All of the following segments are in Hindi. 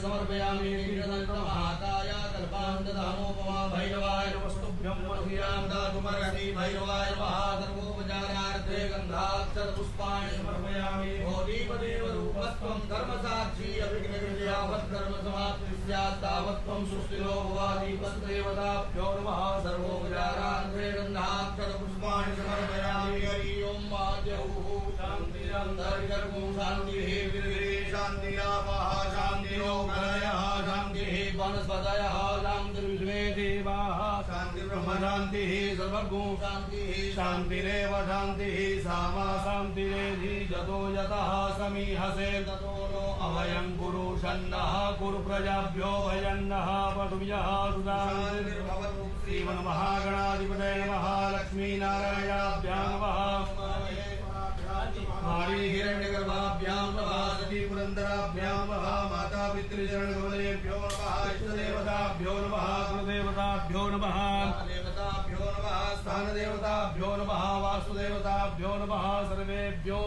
समर्पयामि महाकाय कल्पान्तधामोपमा भैरवाय नमस्तुभ्यं मह्यां दातुमर्हसि भैरवाय महाधर्मोपचारार्थे गन्धाक्षर पुष्पाणि समर्पयामि भोदीपदेव रूपस्त्वं धर्मसाक्षी अभिघ्नविद्यावत् धर्म समाप्ति स्यात् तावत् त्वं सुस्थिरो भवामि तद्देवताभ्यो नमः सर्वोपचारार्थे गन्धाक्षर पुष्पाणि समर्पयामि हरि ओं महादेवः शान्तिरन्तरिगर्भो शान्तिः विर्गिरे शान्तिरापः शान्तिरोगणयः शान्तिः वनस्पतयः शान्तिर्विश्वे देवाः शान्तिर्ब्रह्म शान्तिः सर्वगो शान्तिः शान्तिरेव शान्तिः सामा शान्तिरेधि जतो यतः समीहसे ततो नो अभयं कुरु षण्णः कुरु प्रजाभ्यो भयन्नः पटुभ्यः सुधान्तिर्भवतु श्रीमन्महागणाधिपतये नमः लक्ष्मीनारायणाभ्यां नमः मारी हिरण्यगर्भाभ्यां नमः सती पुरन्दराभ्यां नमः माता पितृचरणकमलेभ्यो नमः इष्टदेवताभ्यो नमः कुलदेवताभ्यो नमः देवताभ्यो नमः स्थानदेवताभ्यो नमः वास्तुदेवताभ्यो नमः सर्वेभ्यो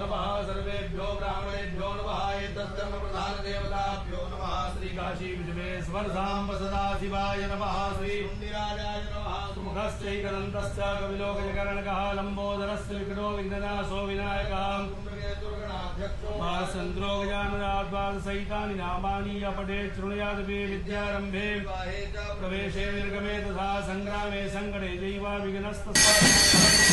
नमः सर्वेभ्यो ब्राह्मणेभ्यो नमः एतद्धर्मप्रधानदेवताभ्यो नमः श्रीकाशी विश्वेश्वर साम्ब सदाशिवाय नमः श्रीराजाय नमः सुमुखश्चैकदन्तश्च कविलोकजकर्णकः लम्बोदरस्य विघ्नो विघ्ननाशो विनायकः चन्द्रो गजाननाद्वादशैतानि नामानि अपठे शृणुयादपि विद्यारम्भे प्रवेशे निर्गमे तथा सङ्ग्रामे सङ्कटे दैव विघ्नस्तस्मात्